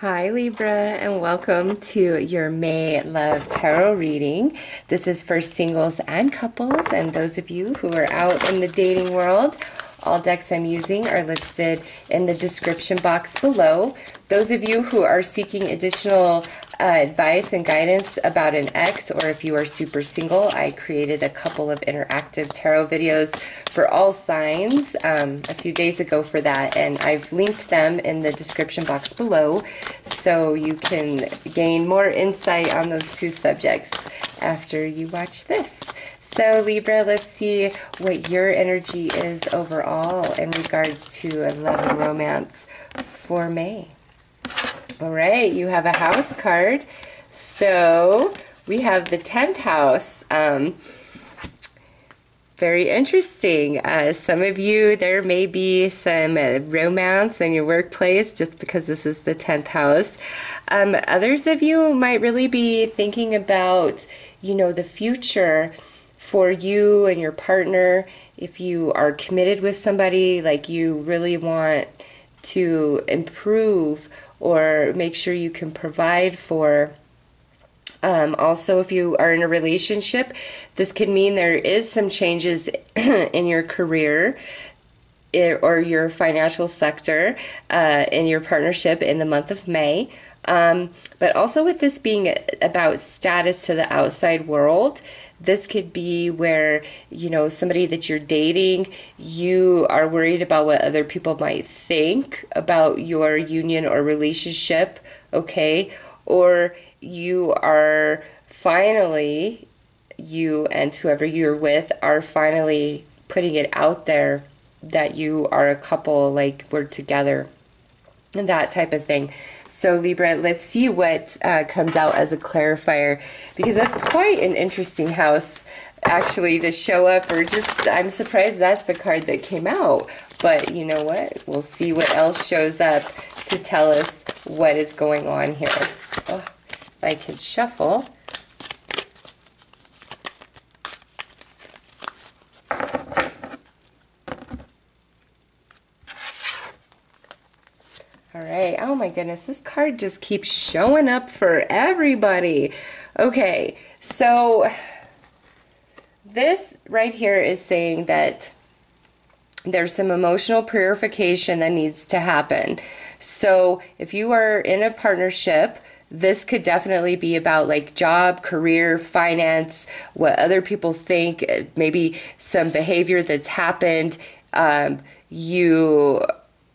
Hi Libra, and welcome to your May Love Tarot reading. This is for singles and couples and those of you who are out in the dating world. All decks I'm using are listed in the description box below. Those of you who are seeking additional advice and guidance about an ex, or if you are super single, I created a couple of interactive tarot videos for all signs a few days ago for that, and I've linked them in the description box below so you can gain more insight on those two subjects after you watch this. So Libra, let's see what your energy is overall in regards to love and romance for May. All right, you have a house card. So we have the 10th house. Very interesting. Some of you, there may be some romance in your workplace just because this is the 10th house. Others of you might really be thinking about, the future for you and your partner. If you are committed with somebody, like you really want to improve or make sure you can provide for. Also, if you are in a relationship, this could mean there is some changes in your career or your financial sector in your partnership in the month of May. But also with this being about status to the outside world, this could be where, somebody that you're dating, you are worried about what other people might think about your union or relationship, okay? Or you are finally, you and whoever you're with are finally putting it out there that you are a couple, like we're together, and that type of thing. So Libra, let's see what comes out as a clarifier, because that's quite an interesting house actually to show up, or just, I'm surprised that's the card that came out. But you know what? We'll see what else shows up to tell us what is going on here. Oh, if I could shuffle. All right. Oh my goodness, this card just keeps showing up for everybody. Okay, so this right here is saying that there's some emotional purification that needs to happen. So if you are in a partnership, this could definitely be about like job, career, finance, what other people think, maybe some behavior that's happened.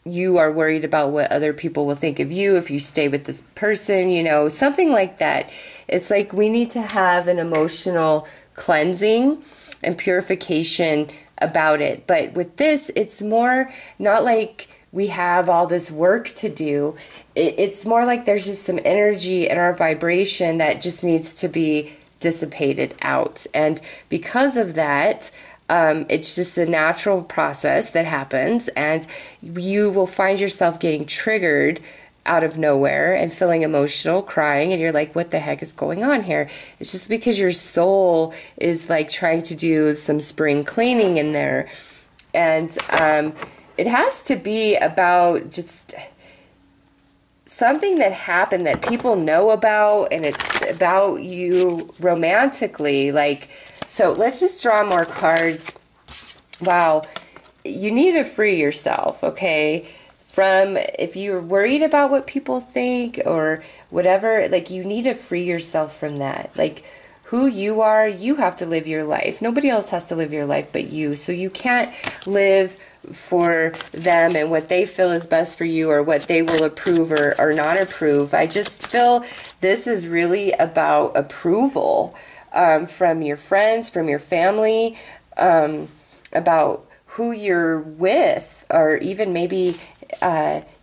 You are worried about what other people will think of you if you stay with this person, something like that. It's like we need to have an emotional cleansing and purification about it. But with this, it's more not like we have all this work to do. It's more like there's just some energy in our vibration that just needs to be dissipated out. And because of that, it's just a natural process that happens, and you will find yourself getting triggered out of nowhere and feeling emotional, crying, and you're like, what the heck is going on here? It's just because your soul is like trying to do some spring cleaning in there. And it has to be about just something that happened that people know about, and it's about you romantically, like. So let's just draw more cards. Wow, you need to free yourself, okay? From, if you're worried about what people think or whatever, like you need to free yourself from that. Like who you are, you have to live your life. Nobody else has to live your life but you. So you can't live for them and what they feel is best for you or what they will approve or not approve. I just feel this is really about approval. From your friends, from your family, about who you're with, or even maybe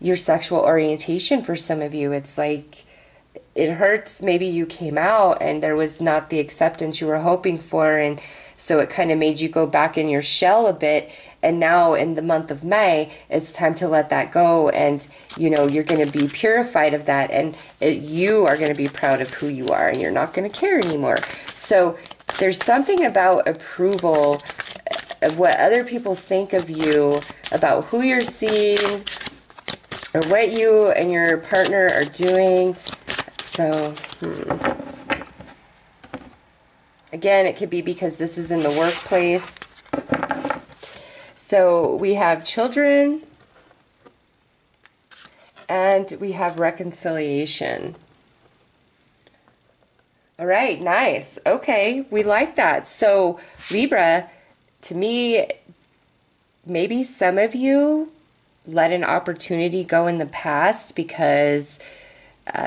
your sexual orientation for some of you. It's like it hurts. Maybe you came out and there was not the acceptance you were hoping for, and so it kind of made you go back in your shell a bit. And now in the month of May, it's time to let that go, and you're going to be purified of that, and you are going to be proud of who you are, and you're not going to care anymore. So there's something about approval of what other people think of you, about who you're seeing, or what you and your partner are doing. So, again, it could be because this is in the workplace. So we have children and we have reconciliation. All right, nice. Okay, we like that. So Libra, to me, maybe some of you let an opportunity go in the past because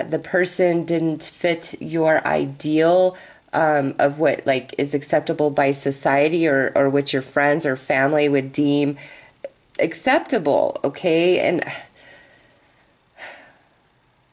the person didn't fit your ideal of what like is acceptable by society, or what your friends or family would deem acceptable, okay? And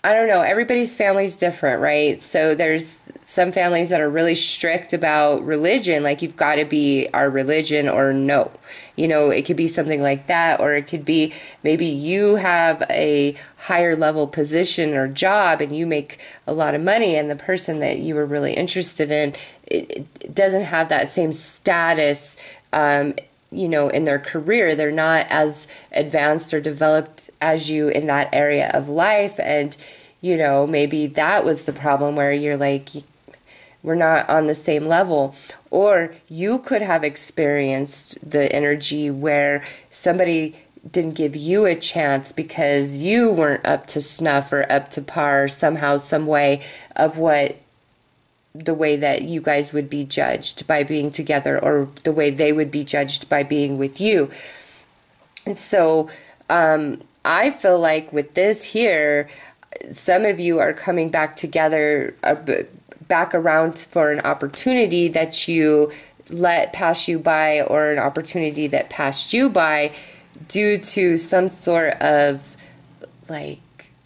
I don't know, everybody's family is different, right? So there's some families that are really strict about religion, like you've got to be our religion or no. You know, it could be something like that, or it could be maybe you have a higher level position or job and you make a lot of money, and the person that you were really interested in, it doesn't have that same status, you know, in their career. They're not as advanced or developed as you in that area of life. And, you know, maybe that was the problem where you're like, we're not on the same level. Or you could have experienced the energy where somebody didn't give you a chance because you weren't up to snuff or up to par somehow, some way of what the way that you guys would be judged by being together, or the way they would be judged by being with you. And so I feel like with this here, some of you are coming back together, back around for an opportunity that you let pass you by, or an opportunity that passed you by due to some sort of like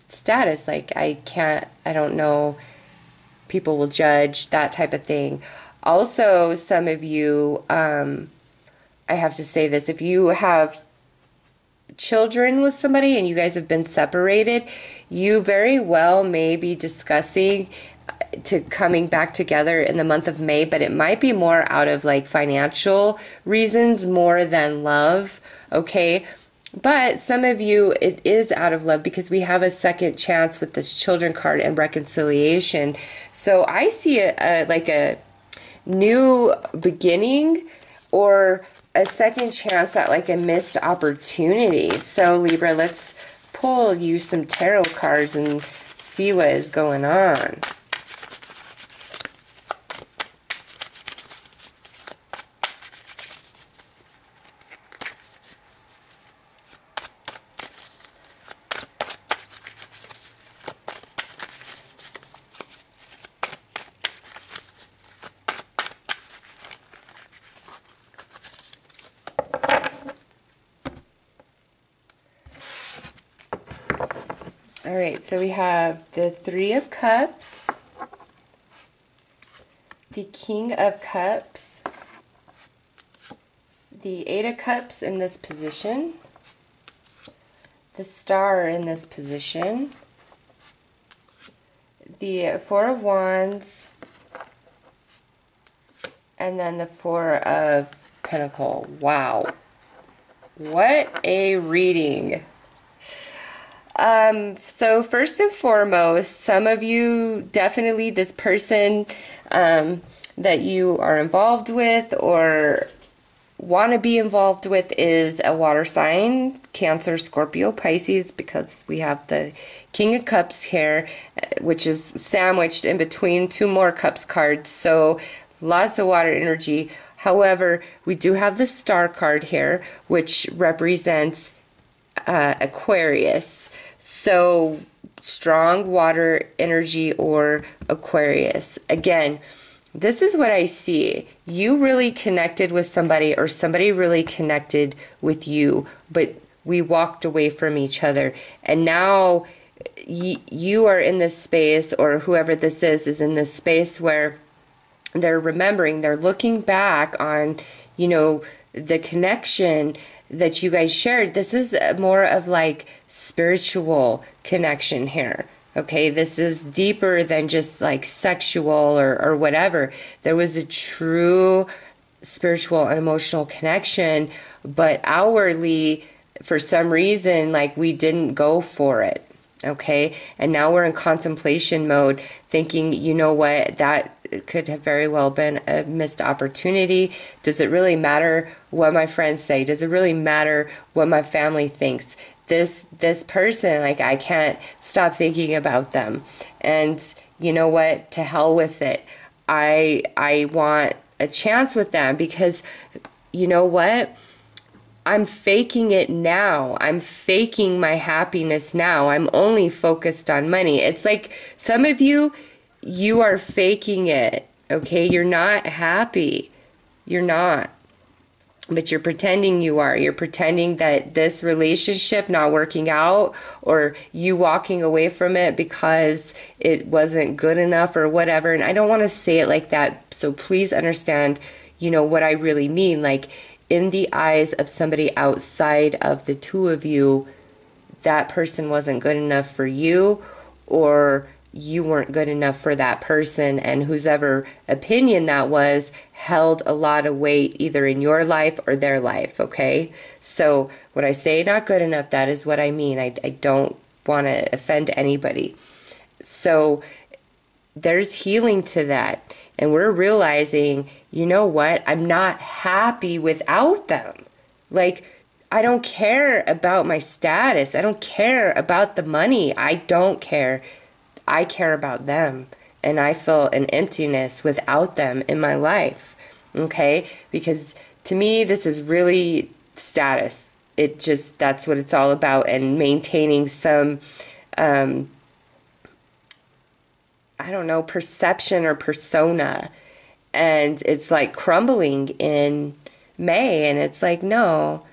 status, like I don't know, people will judge, that type of thing. Also, some of you, I have to say this, if you have children with somebody and you guys have been separated, you very well may be discussing to coming back together in the month of May, but it might be more out of like financial reasons more than love, okay? But some of you, it is out of love because we have a second chance with this children card and reconciliation. So I see it like a new beginning, or a second chance at like a missed opportunity. So Libra, let's pull you some tarot cards and see what is going on. All right, so we have the Three of Cups, the King of Cups, the Eight of Cups in this position, the Star in this position, the Four of Wands, and then the Four of Pentacles. Wow. What a reading. So first and foremost, some of you, definitely this person that you are involved with or want to be involved with is a water sign, Cancer, Scorpio, Pisces, because we have the King of Cups here, which is sandwiched in between two more Cups cards. So lots of water energy. However, we do have the Star card here, which represents Aquarius. So strong water energy or Aquarius. Again, this is what I see. You really connected with somebody, or somebody really connected with you, but we walked away from each other. And now you are in this space, or whoever this is in this space where they're remembering, they're looking back on, you know, the connection that you guys shared. This is more of like spiritual connection here. Okay, this is deeper than just like sexual or whatever. There was a true spiritual and emotional connection, but outwardly, for some reason, like, we didn't go for it. Okay, and now we're in contemplation mode, thinking, you know what, that could have very well been a missed opportunity. Does it really matter what my friends say? Does it really matter what my family thinks? This person, like, I can't stop thinking about them. And you know what? To hell with it. I want a chance with them, because you know what? I'm faking it now. I'm faking my happiness now. I'm only focused on money. It's like some of you are faking it, okay? You're not happy. You're not. But you're pretending you are. You're pretending that this relationship not working out, or you walking away from it because it wasn't good enough or whatever. And I don't want to say it like that. So please understand, you know, what I really mean. Like, in the eyes of somebody outside of the two of you, that person wasn't good enough for you, or you weren't good enough for that person, and whosever opinion that was held a lot of weight either in your life or their life, okay? So when I say not good enough, that is what I mean. I don't want to offend anybody. So there's healing to that. And we're realizing, you know what? I'm not happy without them. Like, I don't care about my status. I don't care about the money. I don't care. I care about them. And I feel an emptiness without them in my life. Okay? Because to me, this is really status. It just, that's what it's all about. And maintaining some, I don't know, perception or persona. And it's like crumbling in May. And it's like, no,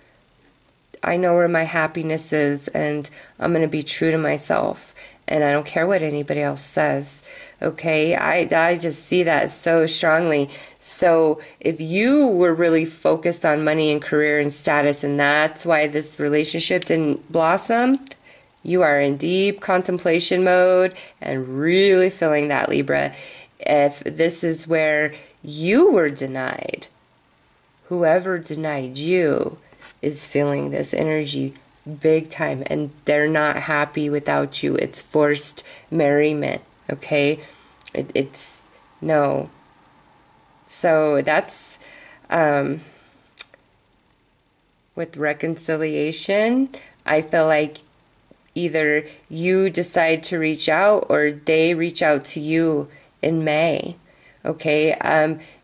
I know where my happiness is, and I'm going to be true to myself. And I don't care what anybody else says. Okay? I just see that so strongly. So if you were really focused on money and career and status, and that's why this relationship didn't blossom, you are in deep contemplation mode and really feeling that, Libra. If this is where you were denied, whoever denied you is feeling this energy big time, and they're not happy without you. It's forced merriment, okay? It's no. So that's with reconciliation, I feel like either you decide to reach out or they reach out to you in May. Okay.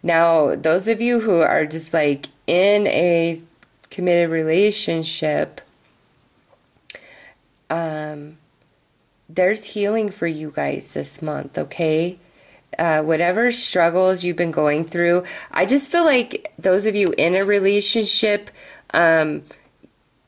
Now, those of you who are just like in a committed relationship, there's healing for you guys this month. Okay. Whatever struggles you've been going through, I just feel like those of you in a relationship,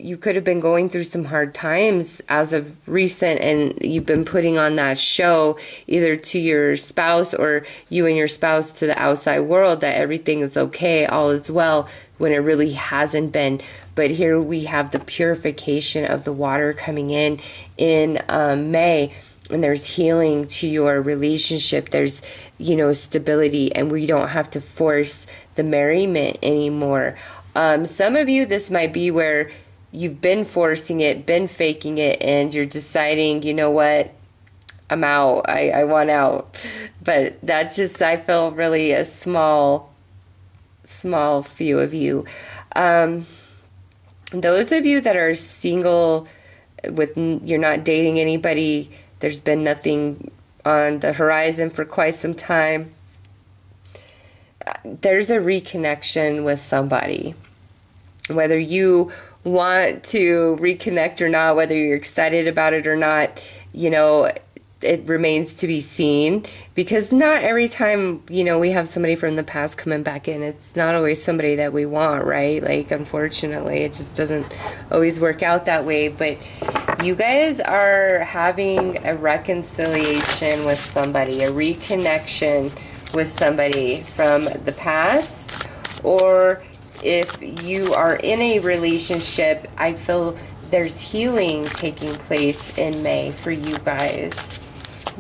you could have been going through some hard times as of recent, and you've been putting on that show either to your spouse or you and your spouse to the outside world that everything is okay, all is well, when it really hasn't been. But here we have the purification of the water coming in May, and there's healing to your relationship. There's, you know, stability, and we don't have to force the merriment anymore. Some of you, this might be where you've been forcing it, been faking it, and you're deciding, you know what, I'm out. I want out. But that's just, I feel really a small few of you. Those of you that are single, you're not dating anybody, there's been nothing on the horizon for quite some time, there's a reconnection with somebody. Whether you want to reconnect or not, whether you're excited about it or not, you know, it remains to be seen, because not every time, you know, we have somebody from the past coming back in, it's not always somebody that we want, right? Like, unfortunately, it just doesn't always work out that way. But you guys are having a reconciliation with somebody, a reconnection with somebody from the past, or if you are in a relationship, I feel there's healing taking place in May for you guys.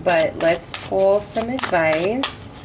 But let's pull some advice.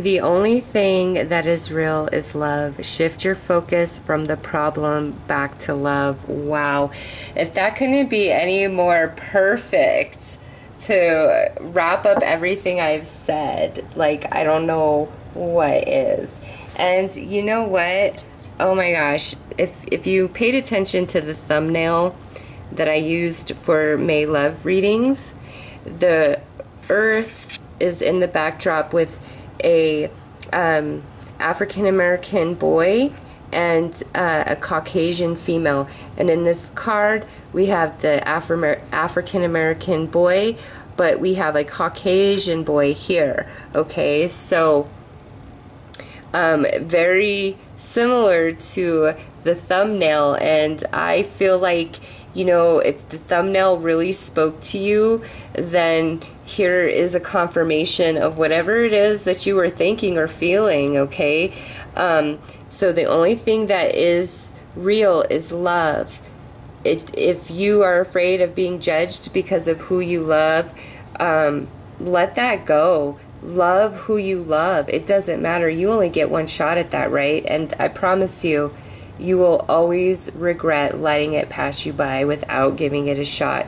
The only thing that is real is love. Shift your focus from the problem back to love. Wow. If that couldn't be any more perfect to wrap up everything I've said, like, I don't know what is. And you know what? Oh my gosh. If you paid attention to the thumbnail that I used for May love readings, the earth is in the backdrop with a African American boy and a Caucasian female, and in this card we have the African American boy, but we have a Caucasian boy here. Okay, so very similar to the thumbnail, and I feel like, you know, if the thumbnail really spoke to you, then here is a confirmation of whatever it is that you were thinking or feeling, okay? So the only thing that is real is love. If you are afraid of being judged because of who you love, let that go. Love who you love. It doesn't matter. You only get one shot at that, right? And I promise you, you will always regret letting it pass you by without giving it a shot.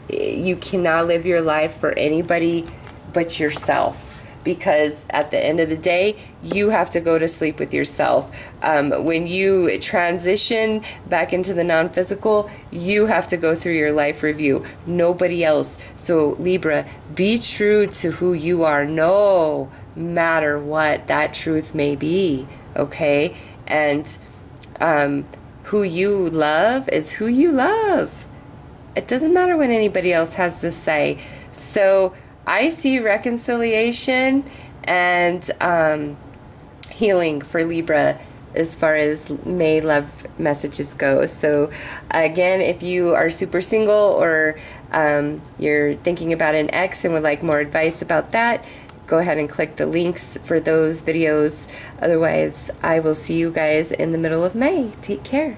You cannot live your life for anybody but yourself, because at the end of the day, you have to go to sleep with yourself. When you transition back into the non-physical, you have to go through your life review, nobody else. So Libra, be true to who you are, no matter what that truth may be, okay? And who you love is who you love. It doesn't matter what anybody else has to say. So I see reconciliation and healing for Libra as far as May love messages go. So again, if you are super single, or you're thinking about an ex and would like more advice about that, go ahead and click the links for those videos. Otherwise, I will see you guys in the middle of May. Take care.